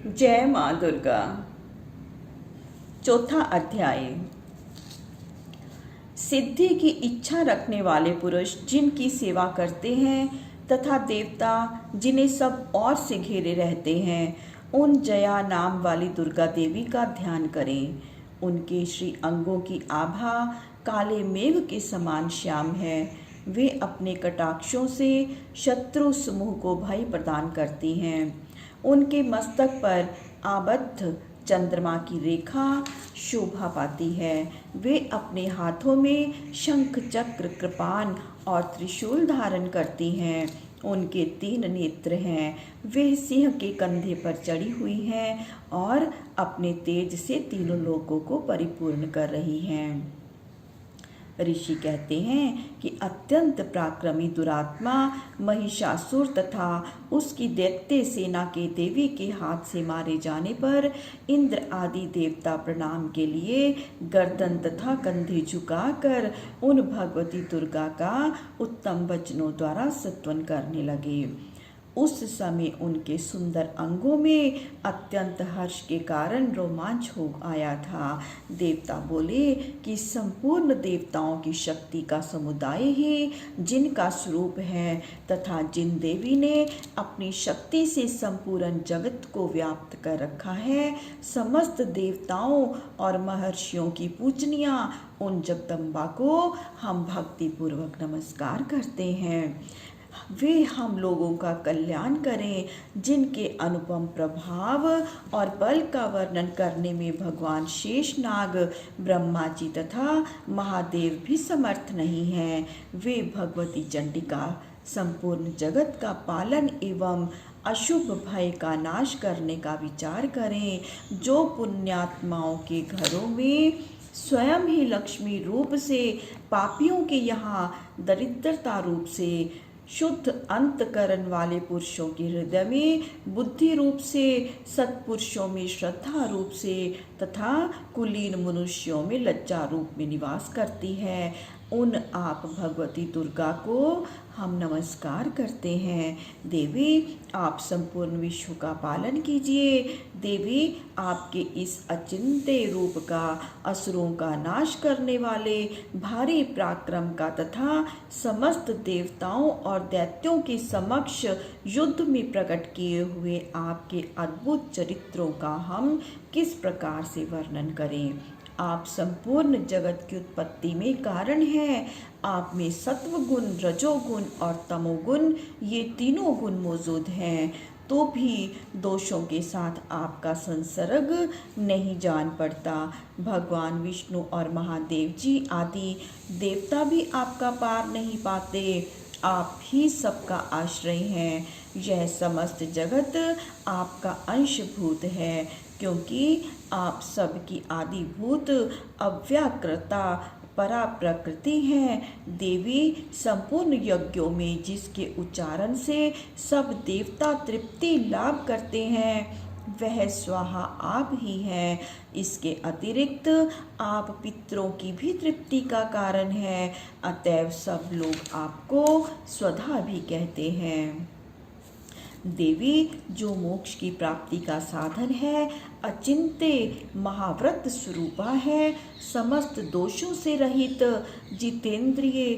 जय माँ दुर्गा। चौथा अध्याय। सिद्धि की इच्छा रखने वाले पुरुष जिनकी सेवा करते हैं तथा देवता जिन्हें सब ओर से घेरे रहते हैं, उन जया नाम वाली दुर्गा देवी का ध्यान करें। उनके श्री अंगों की आभा काले मेघ के समान श्याम है। वे अपने कटाक्षों से शत्रु समूह को भय प्रदान करती हैं। उनके मस्तक पर आबद्ध चंद्रमा की रेखा शोभा पाती है। वे अपने हाथों में शंख चक्र कृपान और त्रिशूल धारण करती हैं। उनके 3 नेत्र हैं। वे सिंह के कंधे पर चढ़ी हुई हैं और अपने तेज से तीनों लोकों को परिपूर्ण कर रही हैं। ऋषि कहते हैं कि अत्यंत पराक्रमी दुरात्मा महिषासुर तथा उसकी दैत्य सेना के देवी के हाथ से मारे जाने पर इंद्र आदि देवता प्रणाम के लिए गर्दन तथा कंधे झुकाकर उन भगवती दुर्गा का उत्तम वचनों द्वारा स्तवन करने लगे। उस समय उनके सुंदर अंगों में अत्यंत हर्ष के कारण रोमांच हो आया था। देवता बोले कि संपूर्ण देवताओं की शक्ति का समुदाय ही जिनका स्वरूप है तथा जिन देवी ने अपनी शक्ति से संपूर्ण जगत को व्याप्त कर रखा है, समस्त देवताओं और महर्षियों की पूजनिया उन जगदम्बा को हम भक्तिपूर्वक नमस्कार करते हैं। वे हम लोगों का कल्याण करें। जिनके अनुपम प्रभाव और बल का वर्णन करने में भगवान शेषनाग, ब्रह्मा जी तथा महादेव भी समर्थ नहीं हैं। वे भगवती चंडिका संपूर्ण जगत का पालन एवं अशुभ भय का नाश करने का विचार करें। जो पुण्यात्माओं के घरों में स्वयं ही लक्ष्मी रूप से, पापियों के यहाँ दरिद्रता रूप से, शुद्ध अंतकरण वाले पुरुषों के हृदय में बुद्धि रूप से, सत्पुरुषों में श्रद्धा रूप से तथा कुलीन मनुष्यों में लज्जा रूप में निवास करती है, उन आप भगवती दुर्गा को हम नमस्कार करते हैं। देवी, आप संपूर्ण विश्व का पालन कीजिए। देवी, आपके इस अचिंत्य रूप का, असुरों का नाश करने वाले भारी पराक्रम का तथा समस्त देवताओं और दैत्यों के समक्ष युद्ध में प्रकट किए हुए आपके अद्भुत चरित्रों का हम किस प्रकार से वर्णन करें। आप संपूर्ण जगत की उत्पत्ति में कारण हैं। आप में सत्व गुण, रजोगुण और तमोगुण, ये तीनों गुण मौजूद हैं, तो भी दोषों के साथ आपका संसर्ग नहीं जान पड़ता। भगवान विष्णु और महादेव जी आदि देवता भी आपका पार नहीं पाते। आप ही सबका आश्रय हैं। यह समस्त जगत आपका अंशभूत है, क्योंकि आप सबकी आदिभूत अव्याकृता परा प्रकृति हैं। देवी, संपूर्ण यज्ञों में जिसके उच्चारण से सब देवता तृप्ति लाभ करते हैं, वह स्वाहा आप ही हैं। इसके अतिरिक्त आप पितरों की भी तृप्ति का कारण हैं, अतएव सब लोग आपको स्वधा भी कहते हैं। देवी, जो मोक्ष की प्राप्ति का साधन है, अचिंत्य महाव्रत स्वरूपा है, समस्त दोषों से रहित, जितेंद्रिय,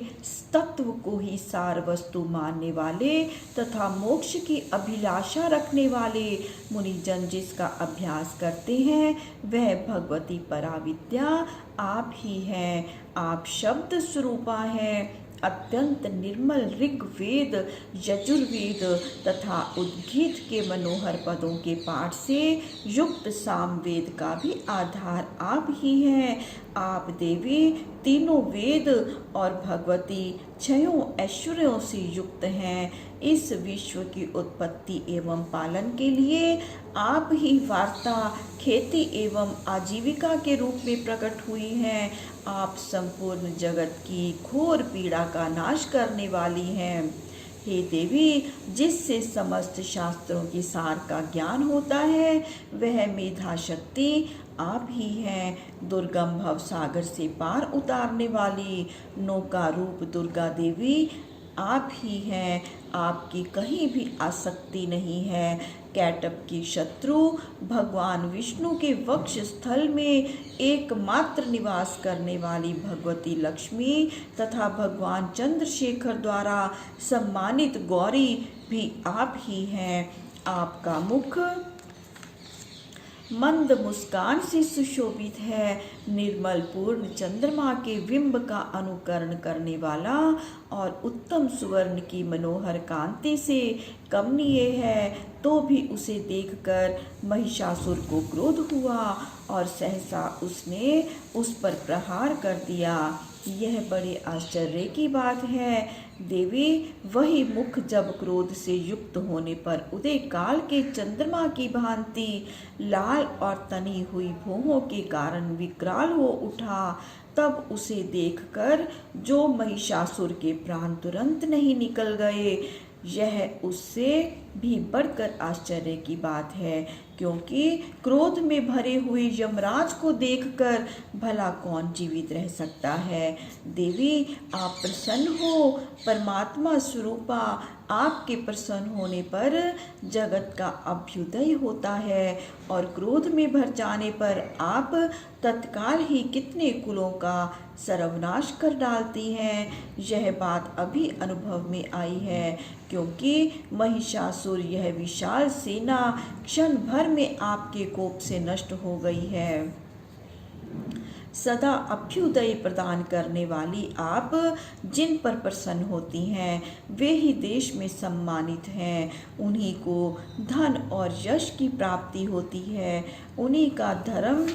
तत्व को ही सार वस्तु मानने वाले तथा मोक्ष की अभिलाषा रखने वाले मुनिजन जिसका अभ्यास करते हैं, वह भगवती पराविद्या आप ही हैं। आप शब्द स्वरूपा हैं। अत्यंत निर्मल ऋग्वेद, यजुर्वेद तथा उद्गीत के मनोहर पदों के पाठ से युक्त सामवेद का भी आधार आप ही हैं। आप देवी तीनों वेद और भगवती छयों ऐश्वर्यों से युक्त हैं। इस विश्व की उत्पत्ति एवं पालन के लिए आप ही वार्ता, खेती एवं आजीविका के रूप में प्रकट हुई हैं। आप संपूर्ण जगत की घोर पीड़ा का नाश करने वाली हैं। हे देवी, जिससे समस्त शास्त्रों के सार का ज्ञान होता है, वह मेधा शक्ति आप ही हैं। दुर्गम भव सागर से पार उतारने वाली नौका रूप दुर्गा देवी आप ही हैं। आपकी कहीं भी आसक्ति नहीं है। कैटभ के शत्रु भगवान विष्णु के वक्ष स्थल में एकमात्र निवास करने वाली भगवती लक्ष्मी तथा भगवान चंद्रशेखर द्वारा सम्मानित गौरी भी आप ही हैं। आपका मुख मंद मुस्कान से सुशोभित है, निर्मल पूर्ण चंद्रमा के बिंब का अनुकरण करने वाला और उत्तम सुवर्ण की मनोहर कांति से कमनीय है। तो भी उसे देखकर महिषासुर को क्रोध हुआ और सहसा उसने उस पर प्रहार कर दिया। यह बड़े आश्चर्य की बात है देवी, वही मुख जब क्रोध से युक्त होने पर उदय काल के चंद्रमा की भांति लाल और तनी हुई भौहों के कारण विकराल हो उठा, तब उसे देखकर जो महिषासुर के प्राण तुरंत नहीं निकल गए, यह उससे भी बढ़कर आश्चर्य की बात है, क्योंकि क्रोध में भरे हुए यमराज को देखकर भला कौन जीवित रह सकता है। देवी आप प्रसन्न हो, परमात्मा स्वरूपा आपके प्रसन्न होने पर जगत का अभ्युदय होता है और क्रोध में भर जाने पर आप तत्काल ही कितने कुलों का सर्वनाश कर डालती हैं। यह बात अभी अनुभव में आई है, क्योंकि महिषासुर यह विशाल सेना क्षण भर में आपके कोप से नष्ट हो गई है। सदा अभ्युदय प्रदान करने वाली आप जिन पर प्रसन्न होती हैं वे ही देश में सम्मानित हैं, उन्हीं को धन और यश की प्राप्ति होती है, उन्हीं का धर्म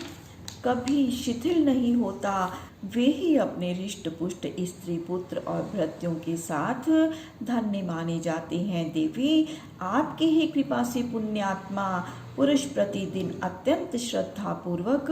कभी शिथिल नहीं होता, वे ही अपने हृष्ट पुष्ट स्त्री पुत्र और भृत्यों के साथ धन्य माने जाते हैं। देवी आपकी ही कृपा से पुण्यात्मा पुरुष प्रतिदिन अत्यंत श्रद्धा पूर्वक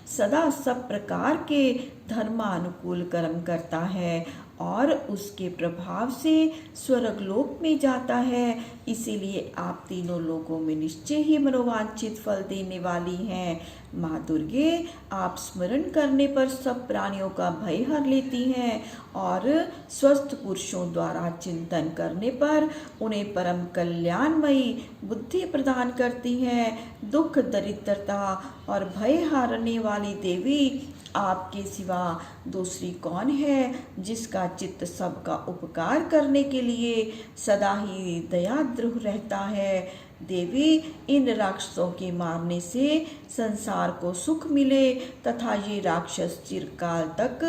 सदा सब प्रकार के धर्मानुकूल कर्म करता है और उसके प्रभाव से स्वर्गलोक में जाता है। इसीलिए आप तीनों लोकों में निश्चय ही मनोवांछित फल देने वाली हैं। माँ दुर्गे आप स्मरण करने पर सब प्राणियों का भय हर लेती हैं और स्वस्थ पुरुषों द्वारा चिंतन करने पर उन्हें परम कल्याणमयी बुद्धि प्रदान करती हैं। दुख दरिद्रता और भय हारने वाली देवी आपके सिवा दूसरी कौन है, जिसका चित्त सबका उपकार करने के लिए सदा ही दयाद्र रहता है। देवी इन राक्षसों के मारने से संसार को सुख मिले तथा ये राक्षस चिरकाल तक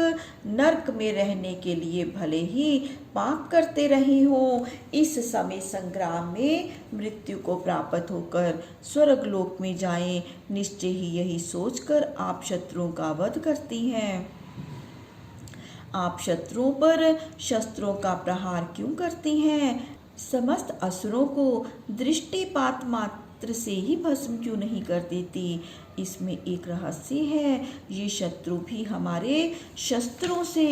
नरक में रहने के लिए भले ही पाप करते रहे हों, इस समय संग्राम में मृत्यु को प्राप्त होकर स्वर्गलोक में जाएं। निश्चय ही यही सोचकर आप शत्रुओं का वध करती हैं। आप शत्रुओं पर शस्त्रों का प्रहार क्यों करती हैं? समस्त असुरों को दृष्टिपात मात्र से ही भस्म क्यों नहीं कर देती? इसमें एक रहस्य है। ये शत्रु भी हमारे शस्त्रों से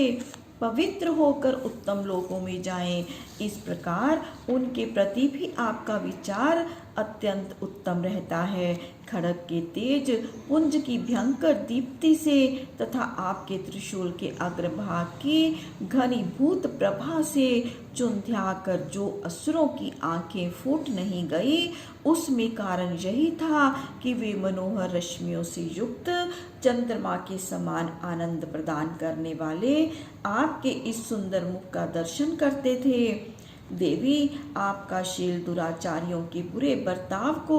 पवित्र होकर उत्तम लोकों में जाएं। इस प्रकार उनके प्रति भी आपका विचार अत्यंत उत्तम रहता है। खड़ग के तेज पुंज की भयंकर दीप्ति से तथा आपके त्रिशूल के अग्रभाग की घनीभूत प्रभा से चुंधिया कर जो असुरों की आंखें फूट नहीं गई, उसमें कारण यही था कि वे मनोहर रश्मियों से युक्त चंद्रमा के समान आनंद प्रदान करने वाले आपके इस सुंदर मुख का दर्शन करते थे। देवी आपका शील दुराचारियों के बुरे बर्ताव को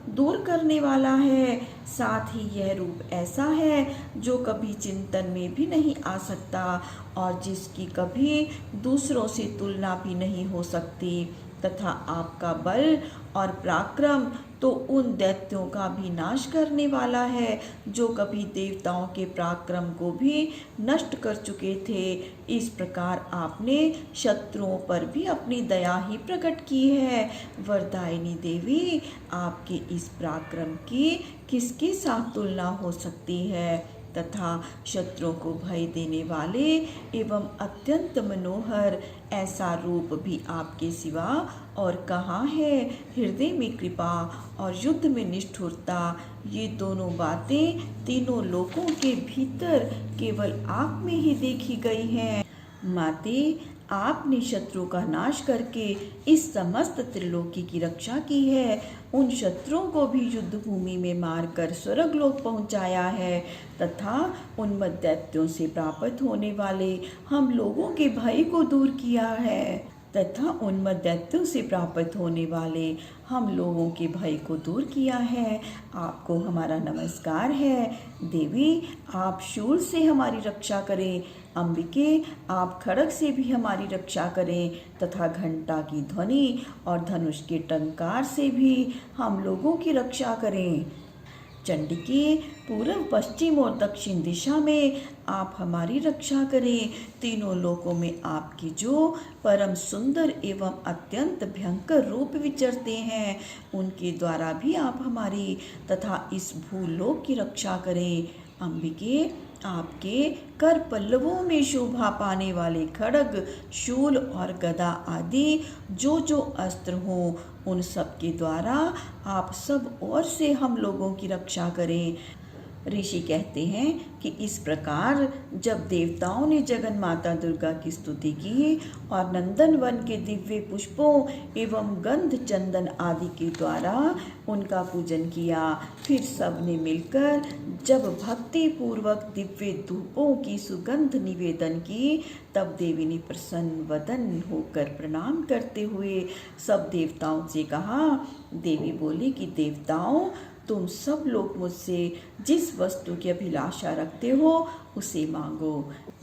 दूर करने वाला है। साथ ही यह रूप ऐसा है जो कभी चिंतन में भी नहीं आ सकता और जिसकी कभी दूसरों से तुलना भी नहीं हो सकती, तथा आपका बल और पराक्रम तो उन दैत्यों का भी नाश करने वाला है जो कभी देवताओं के पराक्रम को भी नष्ट कर चुके थे। इस प्रकार आपने शत्रुओं पर भी अपनी दया ही प्रकट की है। वरदायिनी देवी आपके इस पराक्रम की किसके साथ तुलना हो सकती है, तथा शत्रुओं को भय देने वाले एवं अत्यंत मनोहर ऐसा रूप भी आपके सिवा और कहाँ है। हृदय में कृपा और युद्ध में निष्ठुरता, ये दोनों बातें तीनों लोकों के भीतर केवल आप में ही देखी गई हैं। माते आपने शत्रु का नाश करके इस समस्त त्रिलोकी की रक्षा की है। उन शत्रुओं को भी युद्ध भूमि में मारकर स्वर्गलोक पहुंचाया है तथा उन दैत्यों से प्राप्त होने वाले हम लोगों के भय को दूर किया है तथा उन्मत्त दैत्यों से प्राप्त होने वाले हम लोगों के भय को दूर किया है। आपको हमारा नमस्कार है। देवी, आप शूल से हमारी रक्षा करें। अंबिके, आप खड्ग से भी हमारी रक्षा करें तथा घंटा की ध्वनि और धनुष के टंकार से भी हम लोगों की रक्षा करें। चंडिके, पूर्व, पश्चिम और दक्षिण दिशा में आप हमारी रक्षा करें। तीनों लोकों में आपके जो परम सुंदर एवं अत्यंत भयंकर रूप विचरते हैं उनके द्वारा भी आप हमारी तथा इस भूलोक की रक्षा करें। अंबिके, आपके कर पल्लवों में शोभा पाने वाले खड्ग, शूल और गदा आदि जो जो अस्त्र हों उन सब के द्वारा आप सब ओर से हम लोगों की रक्षा करें। ऋषि कहते हैं कि इस प्रकार जब देवताओं ने जगन माता दुर्गा की स्तुति की और नंदन वन के दिव्य पुष्पों एवं गंध चंदन आदि के द्वारा उनका पूजन किया, फिर सब ने मिलकर जब भक्ति पूर्वक दिव्य धूपों की सुगंध निवेदन की, तब देवी ने प्रसन्न वदन होकर प्रणाम करते हुए सब देवताओं से कहा। देवी बोली कि देवताओं, तुम सब लोग मुझसे जिस वस्तु की अभिलाषा रखते हो उसे मांगो।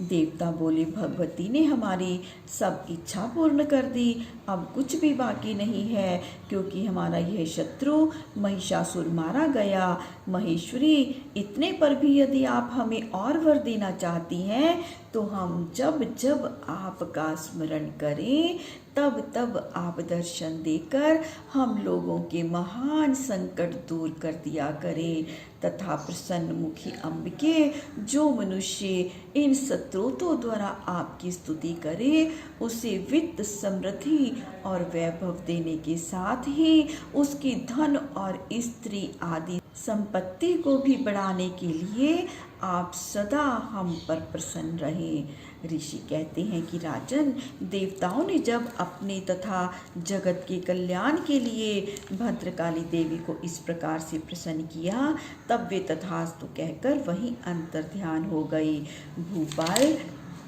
देवता बोले, भगवती ने हमारी सब इच्छा पूर्ण कर दी, अब कुछ भी बाकी नहीं है, क्योंकि हमारा यह शत्रु महिषासुर मारा गया। महेश्वरी, इतने पर भी यदि आप हमें और वर देना चाहती हैं तो हम जब जब आपका स्मरण करें तब तब आप दर्शन देकर हम लोगों के महान संकट दूर कर दिया करें तथा प्रसन्न मुखी अंबिके, जो मनुष्य इन स्तोत्रों द्वारा आपकी स्तुति करे उसे वित्त, समृद्धि और वैभव देने के साथ ही उसकी धन और स्त्री आदि संपत्ति को भी बढ़ाने के लिए आप सदा हम पर प्रसन्न रहें। ऋषि कहते हैं कि राजन, देवताओं ने जब अपने तथा जगत के कल्याण के लिए भद्रकाली देवी को इस प्रकार से प्रसन्न किया, तब वे तथास्तु कहकर वहीं अंतर ध्यान हो गई। भूपाल,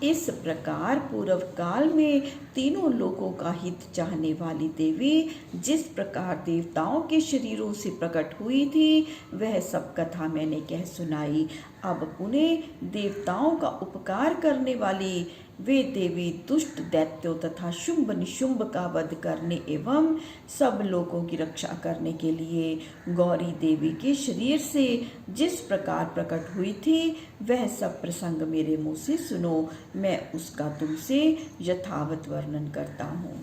इस प्रकार पूर्व काल में तीनों लोकों का हित चाहने वाली देवी जिस प्रकार देवताओं के शरीरों से प्रकट हुई थी वह सब कथा मैंने कह सुनाई। अब पुनः देवताओं का उपकार करने वाली वे देवी दुष्ट दैत्यों तथा शुंभ निशुंभ का वध करने एवं सब लोगों की रक्षा करने के लिए गौरी देवी के शरीर से जिस प्रकार प्रकट हुई थी वह सब प्रसंग मेरे मुँह से सुनो, मैं उसका तुमसे यथावत वर्णन करता हूँ।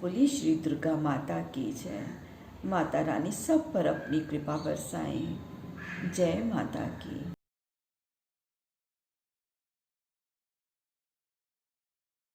बोली श्री दुर्गा माता की जय। माता रानी सब पर अपनी कृपा बरसाएं। जय माता की।